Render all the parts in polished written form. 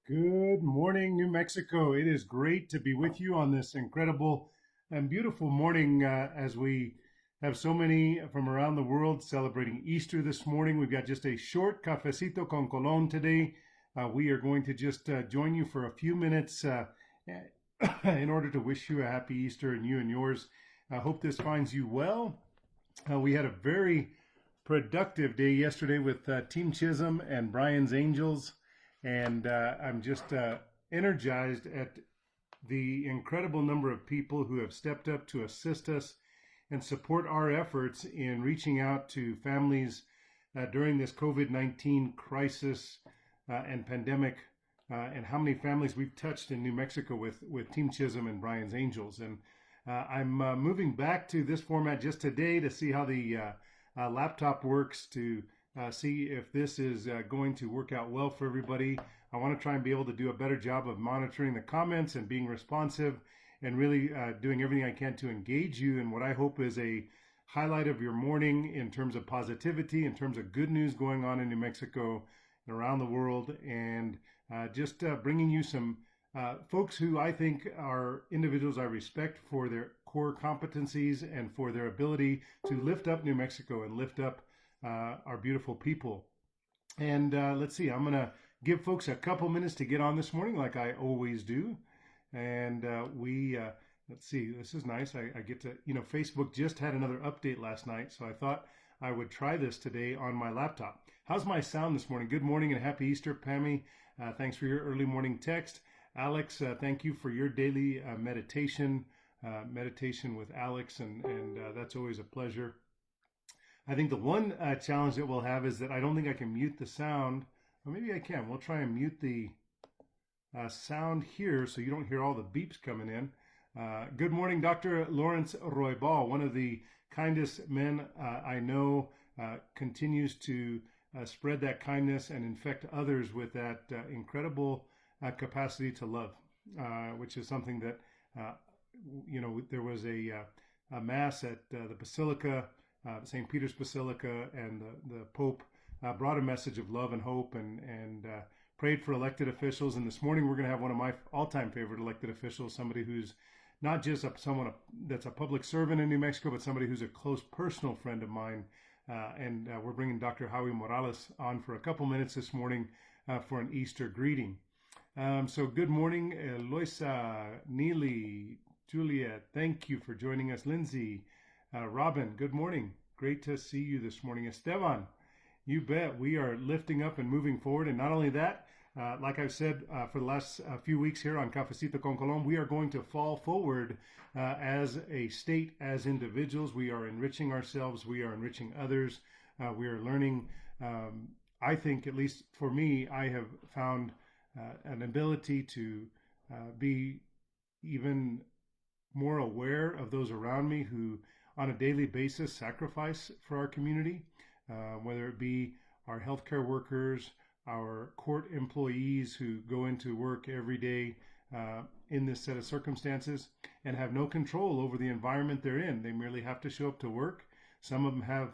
Good morning, New Mexico. It is great to be with you on this incredible and beautiful morning as we have so many from around the world celebrating Easter this morning. We've got just a short Cafecito con Colon today. We are going to just join you for a few minutes in order to wish you a happy Easter and you and yours. I hope this finds you well. We had a very productive day yesterday with Team Chisholm and Brian's Angels, and I'm just energized at the incredible number of people who have stepped up to assist us and support our efforts in reaching out to families during this COVID-19 crisis and pandemic, and how many families we've touched in New Mexico with Team Chisholm and Brian's Angels. And I'm moving back to this format just today to see how the laptop works, to see if this is going to work out well for everybody. I want to try and be able to do a better job of monitoring the comments and being responsive and really doing everything I can to engage you in what I hope is a highlight of your morning in terms of positivity, in terms of good news going on in New Mexico and around the world, and just bringing you some folks who I think are individuals I respect for their core competencies and for their ability to lift up New Mexico and lift up our beautiful people. And let's see, I'm going to give folks a couple minutes to get on this morning like I always do. And let's see, this is nice. I get to, Facebook just had another update last night, so I thought I would try this today on my laptop. How's my sound this morning? Good morning and happy Easter, Pammy. Thanks for your early morning text. Alex, thank you for your daily meditation with Alex, and that's always a pleasure. I think the one challenge that we'll have is that I don't think I can mute the sound, or maybe I can. We'll try and mute the sound here so you don't hear all the beeps coming in. Good morning, Dr. Lawrence Roybal, one of the kindest men I know, continues to spread that kindness and infect others with that incredible capacity to love, which is something that, there was a mass at the Basilica, St. Peter's Basilica, and the Pope brought a message of love and hope and prayed for elected officials. And this morning we're going to have one of my all-time favorite elected officials, somebody who's not just someone that's a public servant in New Mexico, but somebody who's a close personal friend of mine. And we're bringing Dr. Howie Morales on for a couple minutes this morning for an Easter greeting. So good morning, Loisa, Neely, Juliet, thank you for joining us. Lindsay, Robin, good morning. Great to see you this morning. Esteban, you bet. We are lifting up and moving forward. And not only that, like I've said for the last few weeks here on Cafecito con Colon, we are going to fall forward as a state, as individuals. We are enriching ourselves. We are enriching others. We are learning. I think, at least for me, I have found an ability to be even more aware of those around me who on a daily basis sacrifice for our community, whether it be our healthcare workers, our court employees who go into work every day in this set of circumstances and have no control over the environment they're in. They merely have to show up to work. Some of them have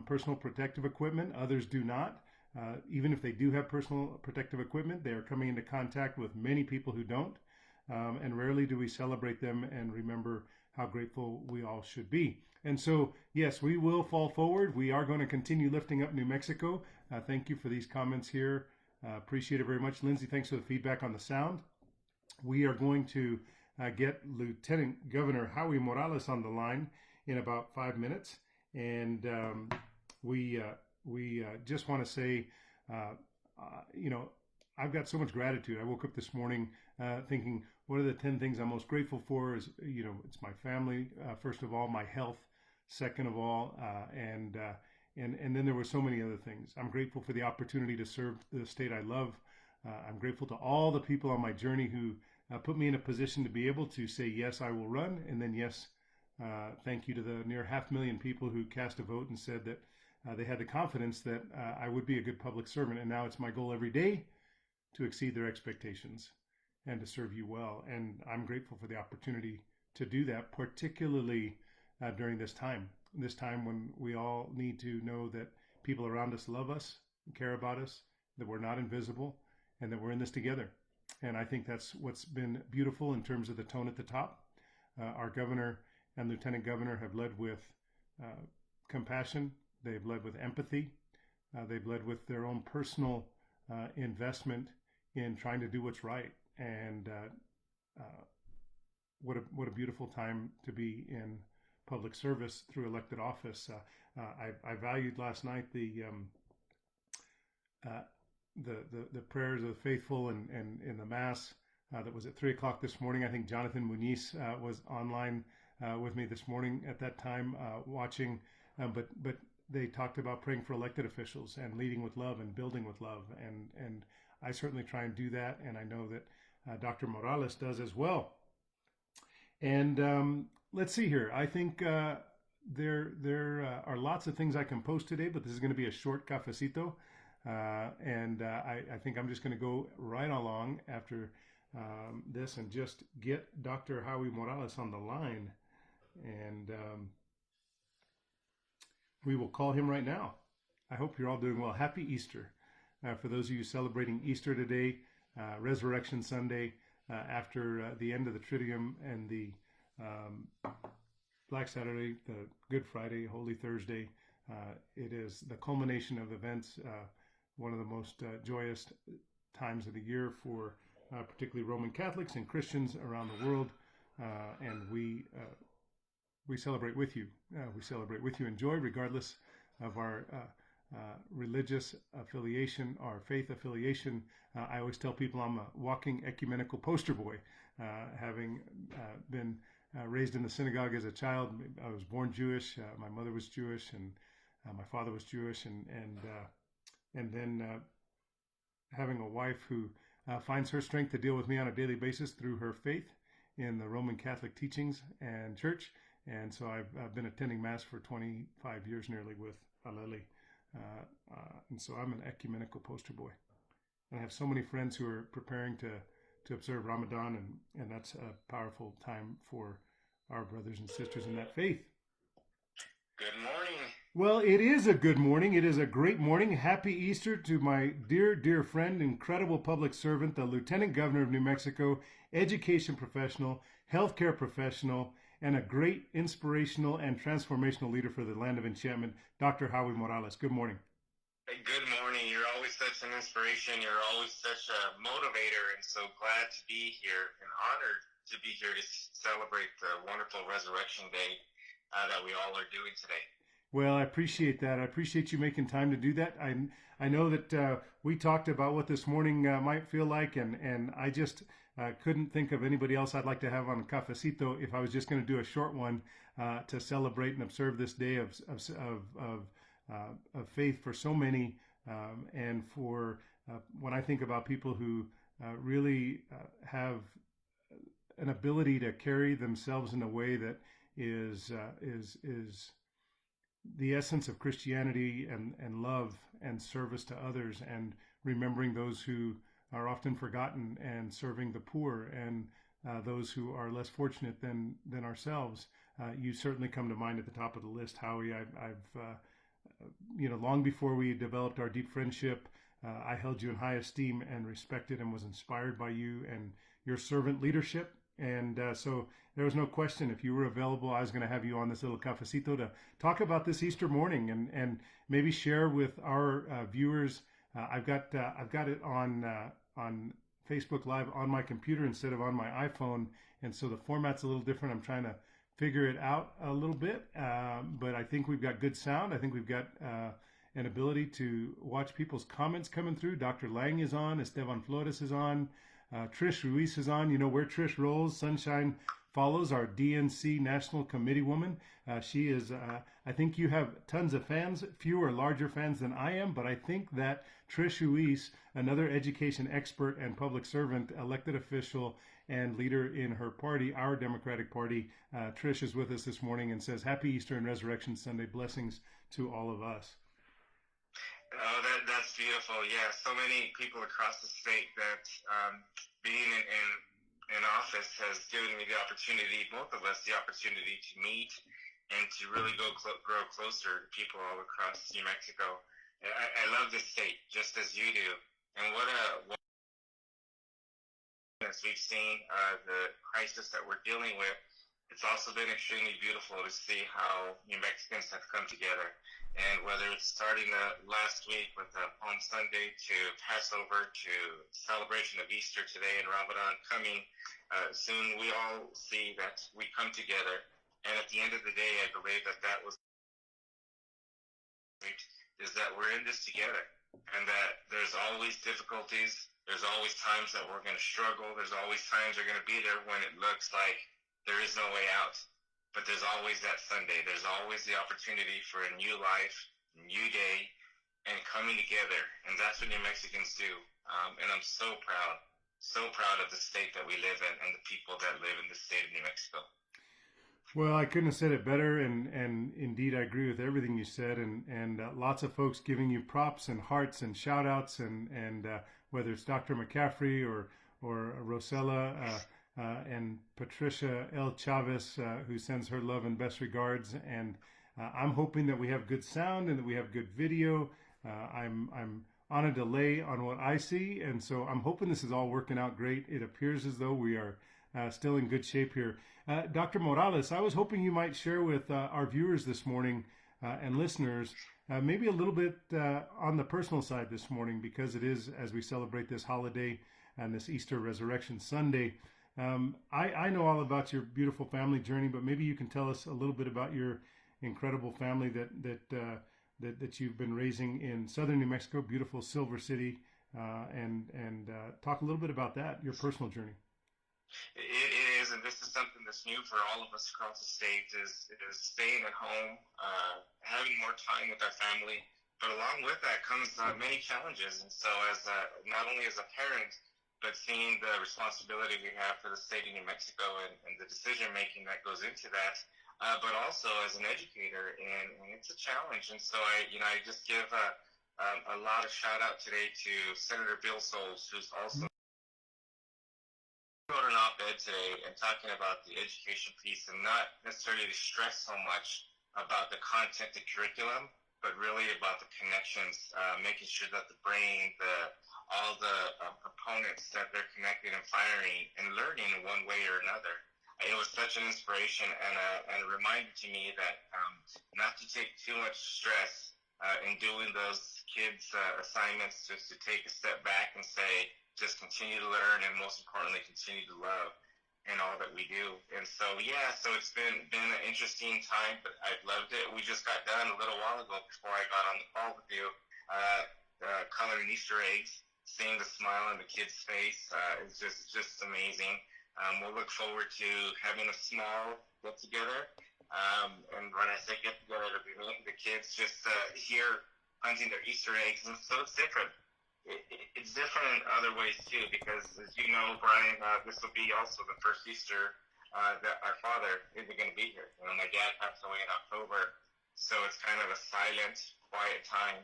personal protective equipment, others do not. Even if they do have personal protective equipment, they are coming into contact with many people who don't. And rarely do we celebrate them and remember how grateful we all should be. And so, yes, we will fall forward. We are going to continue lifting up New Mexico. Thank you for these comments here. Appreciate it very much. Lindsay, thanks for the feedback on the sound. We are going to get Lieutenant Governor Howie Morales on the line in about 5 minutes. And we just want to say, I've got so much gratitude. I woke up this morning thinking, what are the 10 things I'm most grateful for? Is, it's my family, first of all, my health, second of all, and then there were so many other things. I'm grateful for the opportunity to serve the state I love. I'm grateful to all the people on my journey who put me in a position to be able to say, yes, I will run, and then yes, thank you to the near 500,000 people who cast a vote and said that they had the confidence that I would be a good public servant. And now it's my goal every day to exceed their expectations and to serve you well. And I'm grateful for the opportunity to do that, particularly during this time when we all need to know that people around us love us, care about us, that we're not invisible, and that we're in this together. And I think that's what's been beautiful in terms of the tone at the top. Our governor and lieutenant governor have led with compassion. They've led with empathy. They've led with their own personal investment in trying to do what's right. And what a beautiful time to be in public service through elected office. I valued last night the prayers of the faithful and in the mass that was at 3 o'clock this morning. I think Jonathan Muniz was online with me this morning at that time watching, but they talked about praying for elected officials and leading with love and building with love, and I certainly try and do that, and I know that Dr. Morales does as well. And let's see here. I think there are lots of things I can post today, but this is going to be a short cafecito. And I think I'm just going to go right along after this and just get Dr. Howie Morales on the line. And we will call him right now. I hope you're all doing well. Happy Easter. For those of you celebrating Easter today, Resurrection Sunday, after the end of the Triduum and the Black Saturday, the Good Friday, Holy Thursday. It is the culmination of events, one of the most joyous times of the year for particularly Roman Catholics and Christians around the world. And we celebrate with you. We celebrate with you in joy, regardless of our religious affiliation, our faith affiliation. I always tell people I'm a walking ecumenical poster boy, having been raised in the synagogue as a child. I was born Jewish. My mother was Jewish, and my father was Jewish, and then having a wife who finds her strength to deal with me on a daily basis through her faith in the Roman Catholic teachings and church. And so I've been attending Mass for 25 years nearly with Aleli. And so I'm an ecumenical poster boy. And I have so many friends who are preparing to observe Ramadan, and that's a powerful time for our brothers and sisters in that faith. Good morning. Well, it is a good morning. It is a great morning. Happy Easter to my dear, dear friend, incredible public servant, the Lieutenant Governor of New Mexico, education professional, healthcare professional, and a great inspirational and transformational leader for the land of enchantment, Dr. Howie Morales. Good morning. Hey, good morning. You're always such an inspiration. You're always such a motivator, and so glad to be here and honored to be here to celebrate the wonderful Resurrection Day that we all are doing today. Well, I appreciate that. I appreciate you making time to do that. I know that we talked about what this morning might feel like, and I just couldn't think of anybody else I'd like to have on Cafecito if I was just going to do a short one to celebrate and observe this day of faith for so many, and for when I think about people who really have an ability to carry themselves in a way that is the essence of Christianity and love and service to others, and remembering those who are often forgotten, and serving the poor and those who are less fortunate than ourselves. You certainly come to mind at the top of the list, Howie. I've long before we developed our deep friendship, I held you in high esteem and respected and was inspired by you and your servant leadership. And so there was no question, if you were available, I was going to have you on this little cafecito to talk about this Easter morning and maybe share with our viewers. I've got it on Facebook Live on my computer instead of on my iPhone, and so the format's a little different. I'm trying to figure it out a little bit, but I think we've got good sound. I think we've got an ability to watch people's comments coming through. Dr. Lang is on, Esteban Flores is on, Trish Ruiz is on. You know where Trish rolls, Sunshine follows, our DNC National Committee woman. She is, I think you have tons of fans, fewer larger fans than I am, but I think that Trish Ruiz, another education expert and public servant, elected official, and leader in her party, our Democratic Party, Trish is with us this morning and says, Happy Easter and Resurrection Sunday. Blessings to all of us. Oh, that's beautiful. Yeah, so many people across the state that being in office has given me the opportunity, both of us, the opportunity to meet and to really grow closer to people all across New Mexico. I love this state just as you do. And what as we've seen the crisis that we're dealing with, it's also been extremely beautiful to see how New Mexicans have come together. And whether it's starting last week with Palm Sunday to Passover to celebration of Easter today and Ramadan coming soon, we all see that we come together. And at the end of the day, I believe that that was is that we're in this together, and that there's always difficulties. There's always times that we're going to struggle. There's always times they're going to be there when it looks like there is no way out. But there's always that Sunday. There's always the opportunity for a new life, new day, and coming together. And that's what New Mexicans do. And I'm so proud of the state that we live in and the people that live in the state of New Mexico. Well, I couldn't have said it better, and indeed I agree with everything you said, and lots of folks giving you props and hearts and shout outs, and whether it's Dr. McCaffrey or Rosella and Patricia L. Chavez, who sends her love and best regards, and I'm hoping that we have good sound and that we have good video. I'm on a delay on what I see, and so I'm hoping this is all working out great. It appears as though we are still in good shape here. Dr. Morales, I was hoping you might share with our viewers this morning and listeners maybe a little bit on the personal side this morning, because it is, as we celebrate this holiday and this Easter Resurrection Sunday. I know all about your beautiful family journey, but maybe you can tell us a little bit about your incredible family that you've been raising in southern New Mexico, beautiful Silver City, and talk a little bit about that, your personal journey. It is, and this is something that's new for all of us across the state, is staying at home, having more time with our family. But along with that comes many challenges. And so as not only as a parent, but seeing the responsibility we have for the state of New Mexico and the decision-making that goes into that, but also as an educator, and it's a challenge. And so I just give a lot of shout-out today to Senator Bill Souls, who's also wrote an op-ed today and talking about the education piece, and not necessarily to stress so much about the content, the curriculum, but really about the connections, making sure that the brain, all the components, that they're connected and firing and learning in one way or another. It was such an inspiration and a reminder to me that not to take too much stress in doing those kids' assignments, just to take a step back and say, just continue to learn, and most importantly, continue to love in all that we do. And so, so it's been an interesting time, but I've loved it. We just got done a little while ago before I got on the call with you, coloring Easter eggs, seeing the smile on the kid's face is just amazing. We'll look forward to having a small get-together. And when I say get-together, it'll be the kids just here hunting their Easter eggs. And so it's different. It's different in other ways too, because as you know, Brian, this will be also the first Easter that our father isn't going to be here. My dad passed away in October, so it's kind of a silent, quiet time.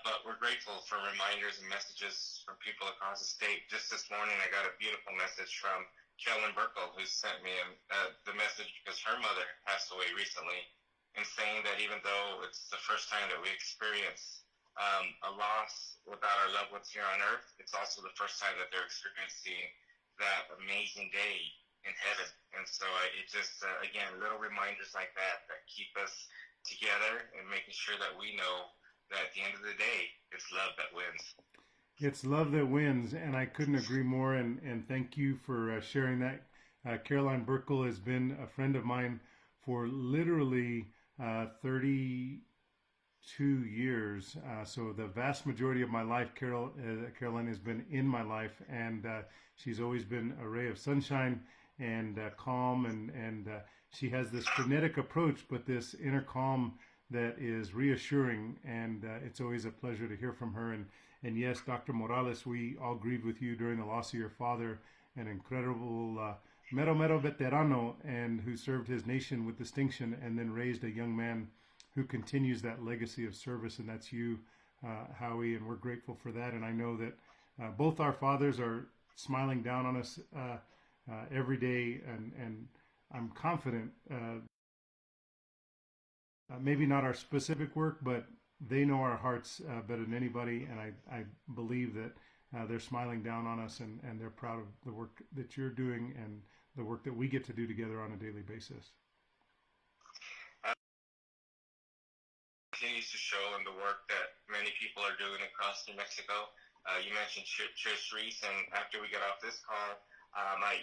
But we're grateful for reminders and messages from people across the state. Just this morning, I got a beautiful message from Kellen Burkle, who sent me the message because her mother passed away recently, and saying that even though it's the first time that we experience a loss without our loved ones here on earth, it's also the first time that they're experiencing that amazing day in heaven. And so it just, again, little reminders like that keep us together and making sure that we know that at the end of the day, it's love that wins. It's love that wins, and I couldn't agree more, and thank you for sharing that. Caroline Burkle has been a friend of mine for literally 32 years. So the vast majority of my life, Caroline has been in my life, and she's always been a ray of sunshine and calm, and she has this frenetic approach, but this inner calm that is reassuring, and it's always a pleasure to hear from her. And yes, Dr. Morales, we all grieved with you during the loss of your father, an incredible mero veterano, and who served his nation with distinction, and then raised a young man who continues that legacy of service, and that's you, Howie, and we're grateful for that. And I know that both our fathers are smiling down on us every day, and I'm confident, maybe not our specific work, but they know our hearts better than anybody, and I believe that they're smiling down on us, and they're proud of the work that you're doing and the work that we get to do together on a daily basis. Continues to show in the work that many people are doing across New Mexico. You mentioned Trish Reese, and after we get off this call, my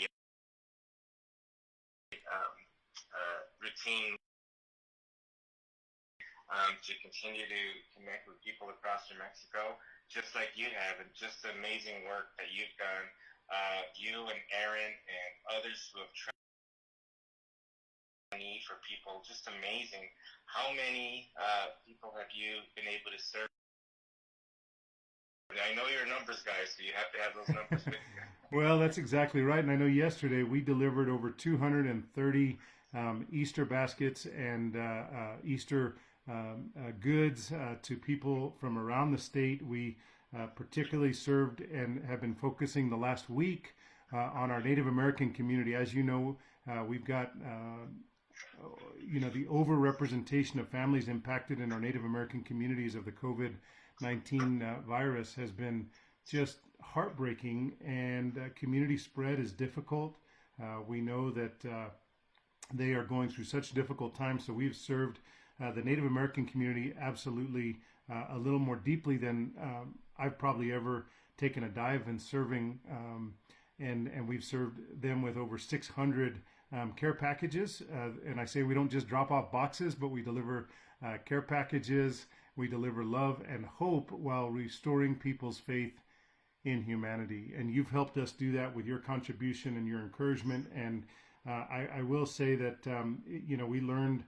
routine to continue to connect with people across New Mexico, just like you have, and just the amazing work that you've done, you and Aaron and others who have tried need for people, just amazing. How many people have you been able to serve? I know you're a numbers guy, so you have to have those numbers with you. Well, that's exactly right. And I know yesterday we delivered over 230 Easter baskets and Easter goods to people from around the state. We particularly served and have been focusing the last week on our Native American community. As you know, we've got the overrepresentation of families impacted in our Native American communities of the COVID-19 virus has been just heartbreaking, and community spread is difficult. We know that they are going through such difficult times, so we've served the Native American community absolutely a little more deeply than I've probably ever taken a dive in serving, and we've served them with over 600 care packages. And I say we don't just drop off boxes, but we deliver care packages. We deliver love and hope while restoring people's faith in humanity. And you've helped us do that with your contribution and your encouragement. And I will say that, we learned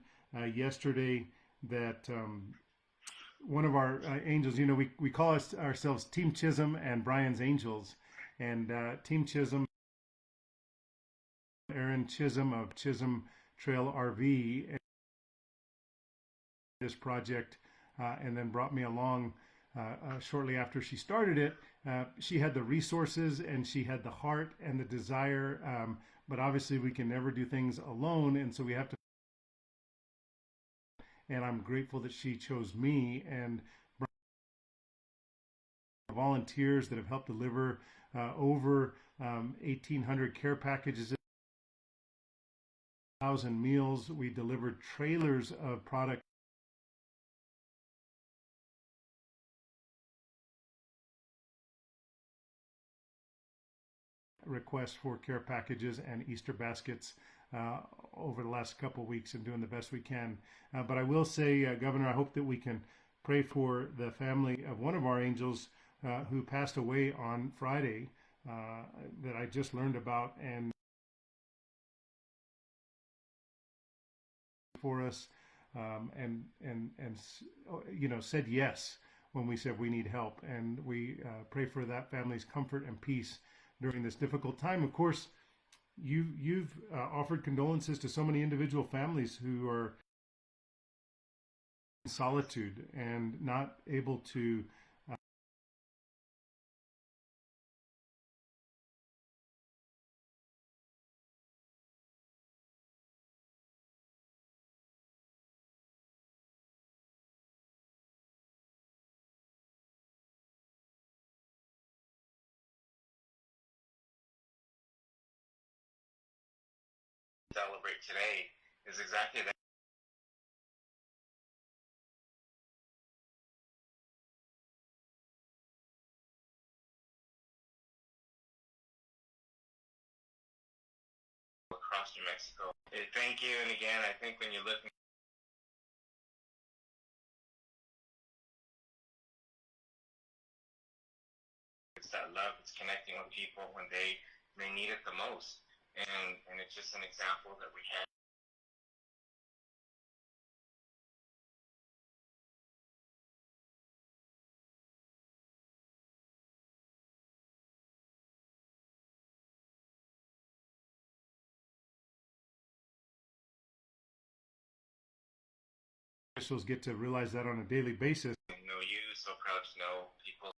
yesterday that one of our angels, we call ourselves Team Chisholm and Brian's Angels. And Team Chisholm, Aaron Chisholm of Chisholm Trail RV, and this project, and then brought me along shortly after she started it. She had the resources and she had the heart and the desire, but obviously we can never do things alone, and so we have to. And I'm grateful that she chose me and volunteers that have helped deliver over 1,800 care packages, 1,000 meals. We delivered trailers of product requests for care packages and Easter baskets over the last couple of weeks, and doing the best we can. But I will say, Governor, I hope that we can pray for the family of one of our angels who passed away on Friday that I just learned about, and for us, and said yes when we said we need help, and we pray for that family's comfort and peace during this difficult time. Of course, you've offered condolences to so many individual families who are in solitude and not able to celebrate today is exactly that. Across New Mexico. Thank you, and again, I think when you're looking, it's that love, it's connecting with people when they need it the most, and it's just an example that we have. officials get to realize that on a daily basis. Know you, so proud to know